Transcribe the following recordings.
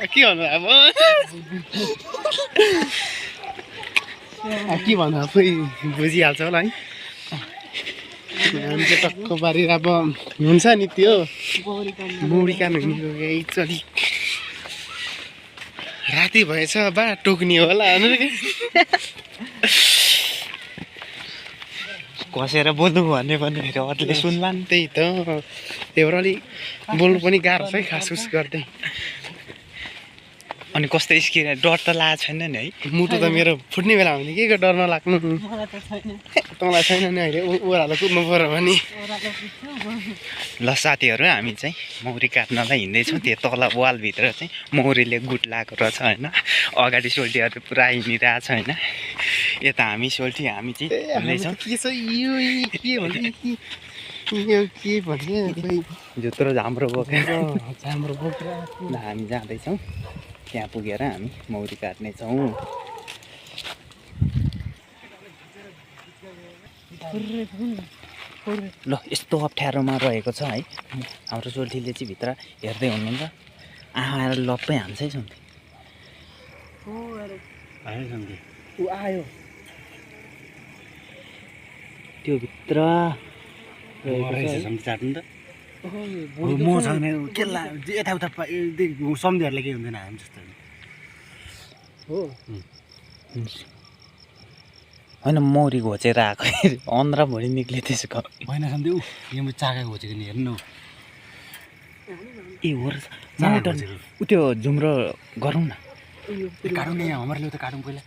के भन्नु अब के भन्नु अब बुझिहाल्छ होला है हामी चाहिँ टक्क पारेर अब हुन्छ नि त्यो मौरी कान एकचोटि राति भएछ बा टोक्ने होला कसेर बोल्नु भन्ने पनि फेरि अरूले सुन्ला नि त्यही त त्यही भएर अलिक बोल्नु पनि गाह्रो छ है खासखुस गर्दै अनि कस्तो स्किन डर त लागेको छैन नि है मुटु त मेरो फुट्ने बेला भने के डर नलाग्नु तँलाई छैन नि अहिले ओह्रालो कुद्नु पऱ्यो भने ल साथीहरू हामी चाहिँ मौरी काट्नलाई हिँड्दैछौँ त्यो तल वालभित्र चाहिँ मौरीले गुट लगाएको रहेछ होइन अगाडि सोल्टीहरू पुरा हिँडिरहेछ होइन यता हामी सोल्टी हामी चाहिँ हिँड्दैछौँ के छ यो के भन्ने जुत्रो झाम्रो बोकेर हामी जाँदैछौँ त्यहाँ पुगेर हामी मौरी काट्नेछौँ ल यस्तो अप्ठ्यारोमा रहेको छ है हाम्रो सोल्टीले चाहिँ भित्र हेर्दै हुनुहुन्छ आएर लप्पै हान्छ है सोल्टी आयो त्यो भित्र म छैन केला यताउता सम्झिहरूलाई केही हुँदैन हामी जस्तो हो होइन मौरी घोचेर आएको अन्ध्र भुँडी निक्ले त्यसको होइन सम्झि ऊ यहाँ चाका घोचेको नि हेर्नु ए हो ऊ त्यो झुम्रो गरौँ न काटौँ न यहाँ हाम्रो त काटौँ पहिला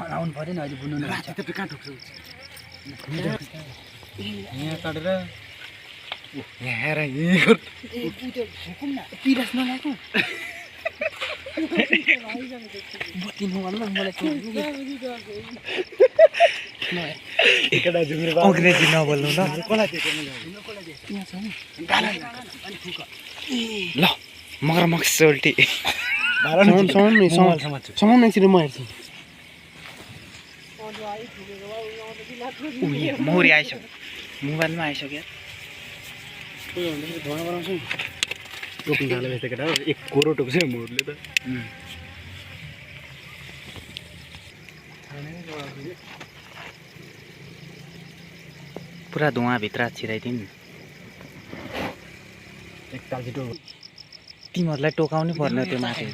आउनु पऱ्यो नि अहिले बुन्नु यहाँ काटेर पिरास नलाग्नु अङ्ग्रेजी नबोल्नु ल मगरमच्छ सोल्टी एकछिन म हेर्छु मौरी आइसक्यो मोबाइलमा आइसक्यो टोक्नु थाल्यो यस्तो केटा एक कोरो टोक्छ मौरीले त पुरा धुवाँभित्र छिराइदिउँ नि तिमीहरूलाई टोकाउनै पर्ने त्यो माथि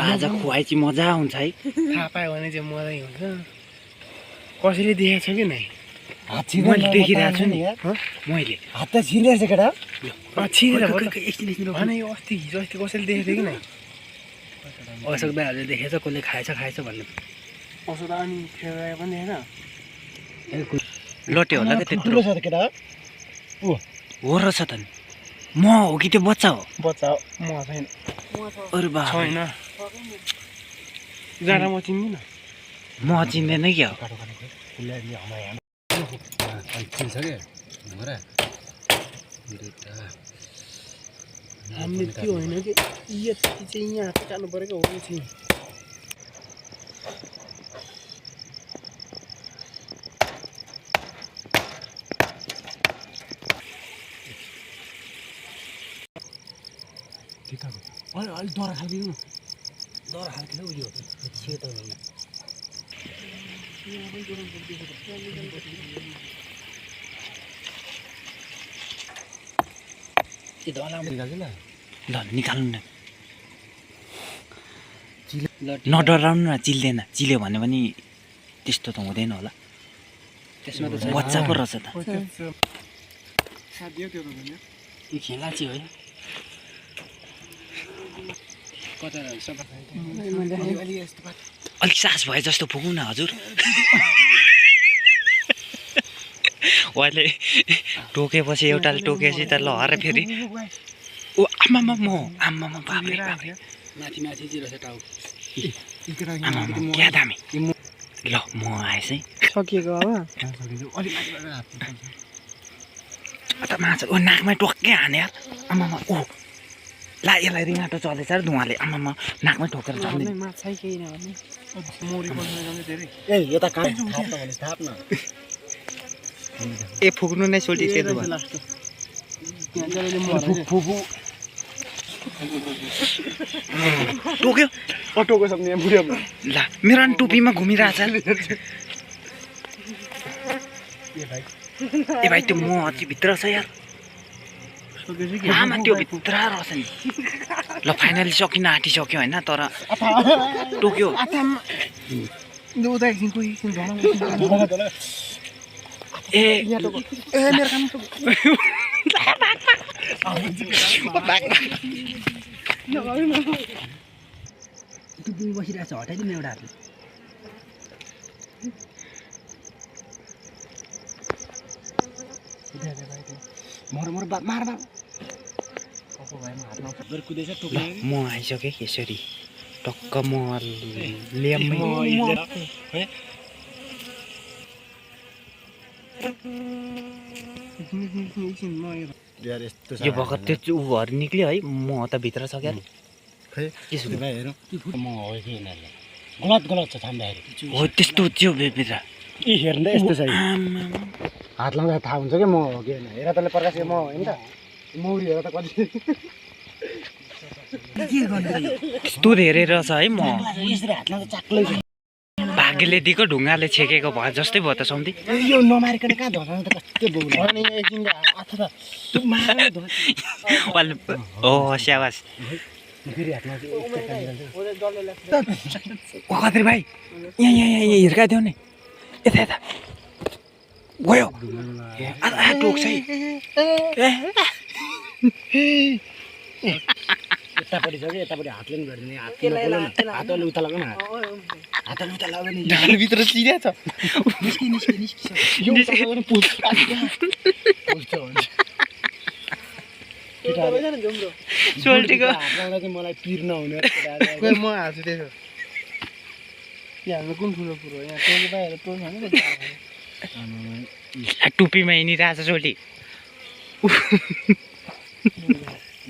आज खुवाइ चाहिँ मजा आउँछ है थाहा पायो भने चाहिँ मजै हुन्छ कसैले देखेको छ कि नै मैले देखिरहेको छु नि मैले हात त छिरेछ केटा भने अस्ति हिजो अस्ति कसैले देखेको थियो कि नै अशोक दाईहरूले देखेछ कसले खाएछ भन्ने औषध अनि फेरि पनि देखेन लट्यो होला क्या ठुलो छ त केटा हो रहेछ त म हो कि त्यो बच्चा हो बच्चा म छैन अरू बा छैन जाँदा म चिन्दिनँ म चिन्दैन क्या हो हामीले त्यो होइन कि यति चाहिँ यहाँ काट्नु परेको हो चाहिँ अलिक डर खालको उयो सेतो होइन ल निकाल्नु न नडराउनु न चिल्दैन चिल्यो भने पनि त्यस्तो त हुँदैन होला त्यसमा त बच्चा पो रहेछ त यो खेला चाहिँ होइन अलिक सास भए जस्तो फुकौँ न हजुर उहाँले टोकेपछि एउटाले टोकेपछि त लहर फेरि ओ आमामा म आमामा बाब्रे बाब्रे माथि टाउ आमामा क्या दामी ल म आएछ है सकिएको अब त माछा ओ नाकमै टक्कै हाने यार आमामा ओ ला यसलाई रिङाटो चलेछ र धुवाले आमामा नाकमै ठोकेर झन्डै ए फुक्नु नै सोल्टी सेतो भयो टोक्यो अटोको सक्ने यहाँ बुढिया ला मेरो अनि टोपीमा घुमिरहेछ ए भाइ त्यो म अझै भित्र छ यार आमा त्यो भित्र रहेछ नि ल फाइनली सकिन आँटिसक्यो होइन तर टोक्यो ए मेरो काम टुप्पी बसिरहेको छ हटाइदिनु एउटा हातले मार म आइसकेँ यसरी टक्क म यो भर्खर त्यो ऊहरू निक्ल्यो है म त भित्र छ क्या के सुन्नु गलत छ छाम्दाखेरि हो त्यस्तो थियो भित्र यी हेर्नु त यस्तो छ हात लाउँदा थाहा हुन्छ क्या म हो कि होइन हेर तँले प्रकाश म होइन त मौरी हेर त कति त्यस्तो हेरेर छ है म यसरी हात लाउँदा चाक्लै छ भाग्यले दिएको ढुङ्गाले छेकेको भयो जस्तै भयो त सौदी यो नमारिकन कहाँ धर्नु त कस्तो बोल्नु अनि एकछिन अथवा त्यो मार्नु ओ स्याबास फेरि हातमा कतरी भाइ यहाँ हिर्काइदेऊ नि यता यता गयो टोक्छ है यतापट्टि छ कि यतापट्टि हातले पनि भेट्दैन हातले उता लगाउन हातले उता लगाउन ढालभित्र चिया छ सोल्टीको हात लाउँदा चाहिँ मलाई पिर नहुने म हाल्छु त्यसो यहाँ हाम्रो कुन ठुलो कुरो यहाँ टोली बाहिर टोल टुप्पीमा हिँडिरहेछ सोल्टी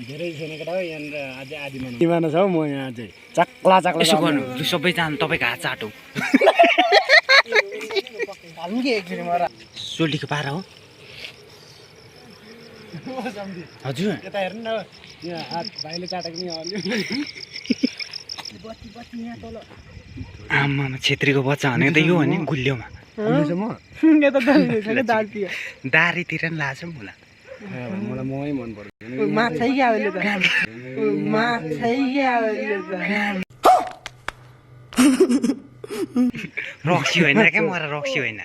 धेरै छैन केटा हो यहाँनिर अझै आधी माना छ हौ म यहाँ अझै चाक्ला यसो गर्नु सबैजना तपाईँको हात चाटो हाल्नु कि एकचोटि मरा सोल्टीको पारा हो हजुर यता हेर्नु न यहाँ हात भाइले चाटेको नि आमा छेत्रीको बच्चा भनेको त यो हो नि गुलियोमा दारीतिर पनि लाग्छ मलाई मलाई ममै मन पर्छ रक्सी होइन क्या मलाई रक्सी होइन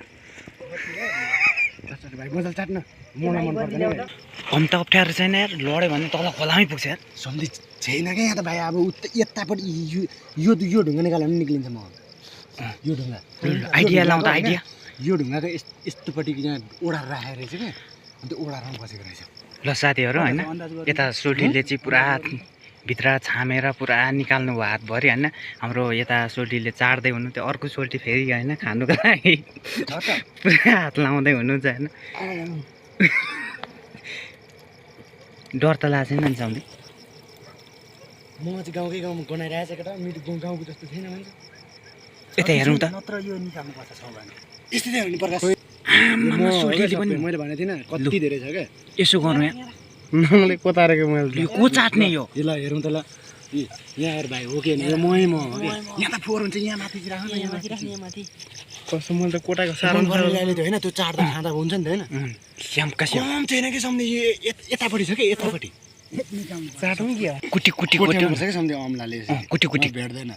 भाइ मजाले चाट्न मलाई मन पर्दैन कम त अप्ठ्यारो छैन यार लड्यो भने तल खोलामै पुग्छ यार सम्झि छैन क्या यहाँ त भाइ अब यतापट्टि यो ढुङ्गा निकाल्दा पनि निक्लिन्छ म यो ढुङ्गा आइडिया लाउँदा आइडिया यो ढुङ्गाको यस्तोपट्टि यहाँ ओढाएर राखेको रहेछ क्या अन्त ओढारमा बसेको रहेछ ल साथीहरू होइन यता सोल्टीले चाहिँ पुरा भित्र छामेर पुरा निकाल्नु भयो हातभरि होइन हाम्रो यता सोल्टीले चाड्दै हुनु त्यो अर्को सोल्टी फेरि होइन खानुको लागि पुरा हात लाउँदै हुनुहुन्छ होइन डर त लाग्छ नि अन्त म चाहिँ गाउँकै गाउँमा गनाइरहेको छ केटा मेरो गाउँको जस्तो छैन भन्छ यता हेरौँ त नत्र यो निकाल्नुपर्छ छ भने यस्तै हुनु पर्छ सोल्टीले पनि मैले भनेको थिइनँ कति धेरै छ क्या यसो गर्नु यहाँ नङले कोतारेको मैले यो को चाट्ने यो ल हेरौँ त ल यहाँ हेर भाइ हो कि यो मै म हो कि यहाँ त फोहोर हुन्छ यहाँ माथि राख्नु न यहाँ माथि कस्तो मैले त कोटाको साह्रो साह्रो त होइन त्यो चाड्दा खाँदा हुन्छ नि त होइन स्यामका स्याम कम छैन कि सम्झे यो यतापट्टि छ कि यतापट्टि चाटौँ कि कुटी कुटी कोटी कुटी पर्छ कि सम्झे अमलाले कुटी कुटी भेट्दैन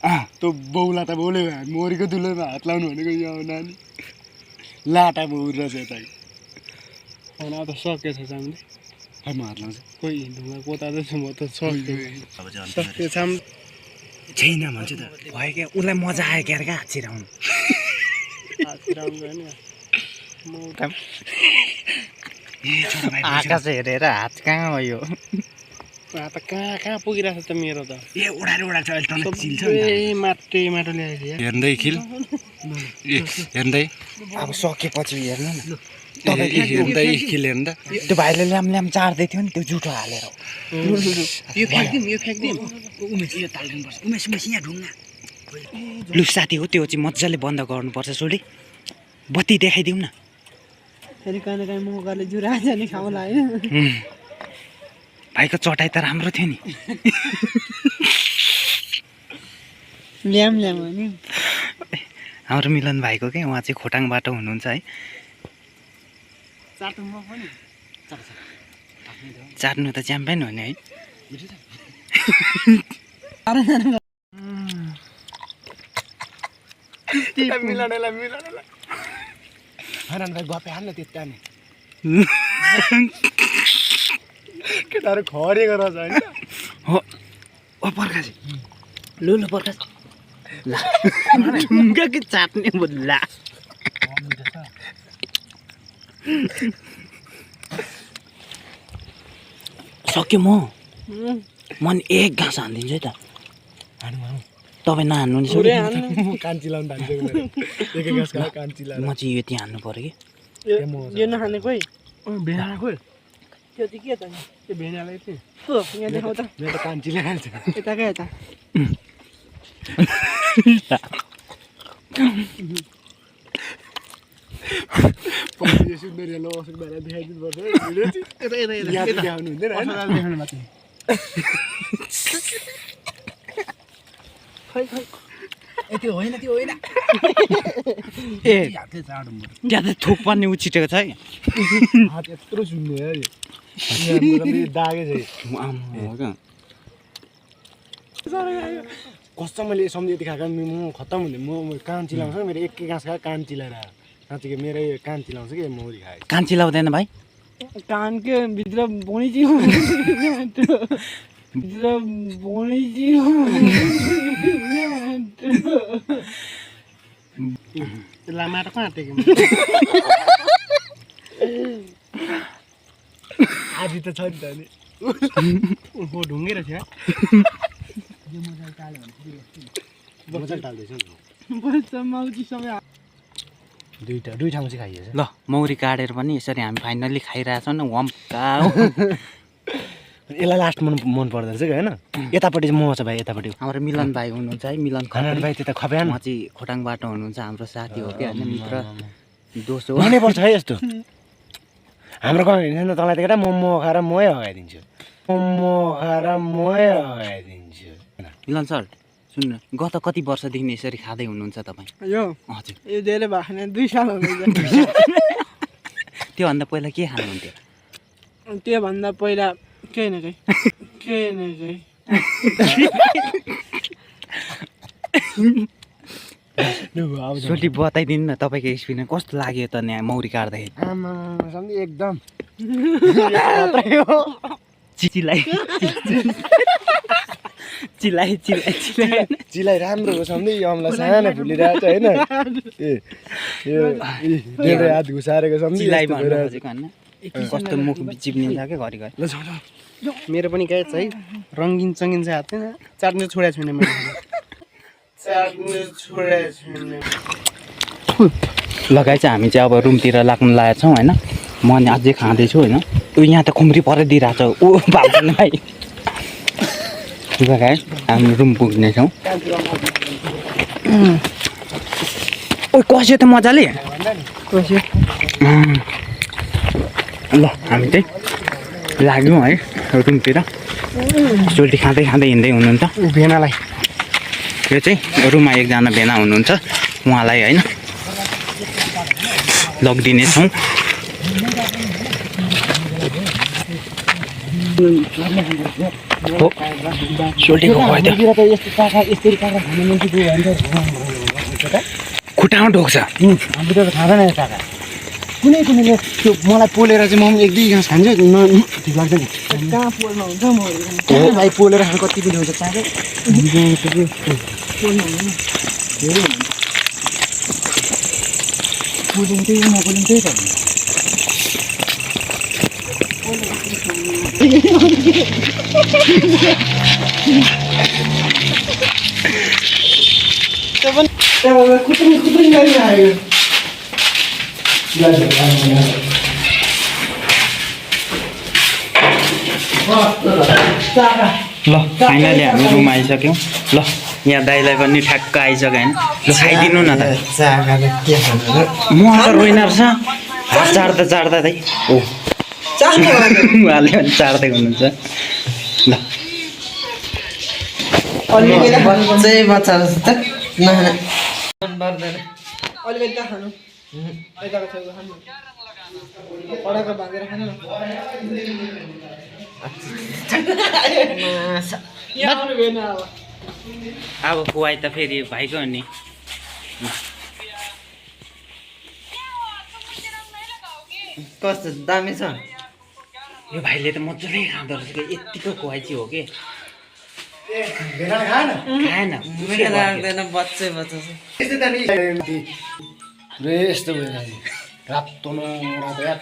त्यो बौला त बौले मोरीको दुलोमा हात लाउनु भनेको यो नानी लाटा बौर रहेछ यता अब त सकेछ चाम्रे खै म हात लाउँछु कोही ढुङ्गा कोतादैछु म त सक्यो छाम छैन भन्छ त भयो क्या उसलाई मजा आयो क्या क्या हात छिराउनु आकाश हेरेर हात कहाँ हो यो त कहाँ पुगिरहेको छ त मेरो त ए ओढाएर छ अहिले तँलाई चिल्छ ए माटो ल्याएको थियो हेर्दै खिल हेर्दै अब सकेपछि हेर्नु न हेर्दै खिल हेर्नु त त्यो भाइले ल्याम चाड्दै थियो नि त्यो जुठो हालेर यो फ्याँक्दिउँ उमेश यो तालिदिनुपर्छ उमेश यहाँ ढुङ्गा लु साथी हो त्यो चाहिँ मजाले बन्द गर्नुपर्छ सोल्टी बत्ती देखाइदिउँ न फेरि कहिले काहीँ मौकाले जुरा जाने खाउला होइन भाइको चटाइ त राम्रो थियो नि। ल्याम ल्याम हो नि। हाम्रो मिलन भाइको के उहाँ चाहिँ खोटाङबाट हुनुहुन्छ है। चाट्नु त च्याम्पियन हो नि है। हैरान भाइ गफे हाल्न त्यता नि केटाहरू खरेको रहेछ होइन हो ओ पर्खासी लु लु पर्खासी ला ढुङ्गा कि चाट्ने बोल्ला सक्यो म नि एक घाँस हानिदिन्छु है त। तपाईँ नहान्नु नि कान्छी लाउनु धान्छ एक गाँस खायो कान्छी लाएर म चाहिँ यति हान्नु पऱ्यो कि। यो नखाने कोही भेना खोइ त्यो चाहिँ के त नि त्यो भेनालाई चाहिँ हो यहाँ देखाउ त मेरो त कान्छीले हाल्छ यता क्या यता पछि यो सुन्दरीलाई सुन्दर देखाइदिनु पर्छ याद देखाउनु हुँदैन देखाउनु माथि खै खै त्यो होइन त्यो होइन ए त्यहाँ त थोक पर्ने उछिटेको छ है। हात यत्रो सुन्ने है यो दागे चाहिँ कस्तो मैले सम्झि यति खाएको म खत्तम हुने म कान्छी लाउँछ मेरो एक घाँस खायो कान्छी ल्याएर साँच्चीको मेरो कान्छी लाउँछ कि मौरी खायो कान्छी लाउँदैन भाइ कान के भित्र बोनिजी भित्र बोनिजी लामाटा कहाँ टेक्यो आज त छ नि त नि ऊ ढुङ्गे रहेछ मजाले टाल्दैछ माउजी सबै दुई ठाउँ चाहिँ खाइएछ ल मौरी काटेर पनि यसरी हामी फाइनल्ली खाइरहेछौँ न वम्का यसलाई लास्ट मन पर्दो रहेछ कि होइन यतापट्टि चाहिँ म छ भाइ यतापट्टि हाम्रो मिलन भाइ हुनुहुन्छ है मिलन खनाल भाइ त्यता खप्या म चाहिँ खोटाङबाट हुनुहुन्छ हाम्रो साथी हो कि होइन मित्र दोस्त हो। हुनैपर्छ है यस्तो हाम्रो गाउँ हिँड्दैन तँलाई त केटा मोमो खाएर मै हगाइदिन्छु मोमो खाएर मै हगाइदिन्छु मिलन सर सुन्नु गत कति वर्षदेखि यसरी खाँदै हुनुहुन्छ तपाईँ? यो हजुर यो धेरै भएको छैन 2 साल हुँदैछ त्योभन्दा पहिला के खानुहुन्थ्यो? त्योभन्दा पहिला केही न केही सोल्टी बताइदिनु न तपाईँको एक्सपिरियन्स कस्तो लाग्यो त यहाँ मौरी काट्दाखेरि? आमा सम्झि एकदम चिलाइ चिलाइ चिलाइ चिलाइ चिलाइ राम्रो हो सम्झि यो अम्ला सानो फुलिरहेको छ होइन ए यो डेढै हात घुसारेको सम्झि चिलाइ भन्नु खोजेको होइन कस्तो मुख चिप्निन्छ क्या घरिघरि। ल जाऊ मेरो पनि गाई छ है रङ्गिन चङ्गिन चाहिँ हात छैन चाट्नु छोडेको छुइनँ मैले चाट्नु छोडेको छुइनँ। लगाइ चाहिँ हामी चाहिँ अब रुमतिर लाग्नु लागेको छौँ होइन म अनि अझै खाँदैछु होइन ऊ यहाँ त खुम्री परै दिइरहेको छ ऊ भाग्दैन भाइ लगाइ हामी रुम पुग्नेछौँ। ओ कस्यो त मजाले कस्यो ल हामी चाहिँ लाग्यौँ है रुमतिर सोल्टी खाँदै खाँदै हिँड्दै हुनुहुन्छ भेनालाई यो चाहिँ रुममा एकजना भेना हुनुहुन्छ उहाँलाई होइन लगिदिनेछौँ। हो सोल्टीको गयो खुट्टामा ढोक्छ हाम्रो त खाँदैन यो काका कुनै कुनैले त्यो मलाई पोलेर चाहिँ म पनि एक दुई घाँस खान्छु ठिक लाग्दैन कहाँ पोल्नु हुन्छ म हो भाइ पोलेर खानु कति पनि हुन्छ चाँडै पोल्नु त्यही नपोल्नु त्यही त कुटुङ गरिरहेको ल फाइनली हामी रुम आइसक्यौँ। ल यहाँ दाइलाई पनि ठ्याक्क आइसक्यो होइन ल खाइदिनु न त म त रोइन रहेछ हात चाड्दा दाइ ओ उहाँले पनि चाड्दै हुनुहुन्छ। ल बच्चै बच्चा जस्तो नखाने मन पर्दैन अलिकति त खानु यताको छेउको खानु पराको बाँधेर खानु यहाँ आउनु भएन अब अब खुवाइ त फेरि भाइको नि कस्तो दामी छ यो भाइले त मजाले खाँदो रहेछ कि यत्तिको खुवाइ चाहिँ हो कि खाएन मेरो लाग्दैन बच्चै बच्चा छ यस्तो भइरहेको रातो न रातो यार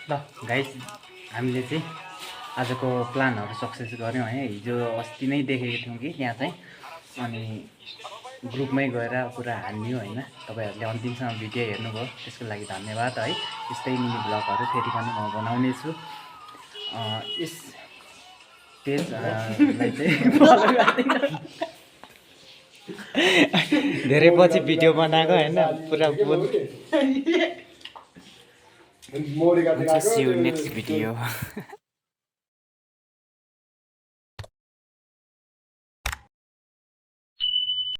ल गाइस हामीले चाहिँ आजको प्लानहरू सक्सेस गऱ्यौँ है हिजो अस्ति नै देखेको थियौँ कि त्यहाँ चाहिँ अनि ग्रुपमै गएर पुरा हान्यो होइन तपाईँहरूले अन्तिमसम्म भिडियो हेर्नुभयो त्यसको लागि धन्यवाद है यस्तै मिनी ब्लगहरू फेरि पनि म बनाउने छु यस पेजलाई चाहिँ follow गरिदिनु। धेरै पछि भिडियो बनाएको होइन पुरा See you next video.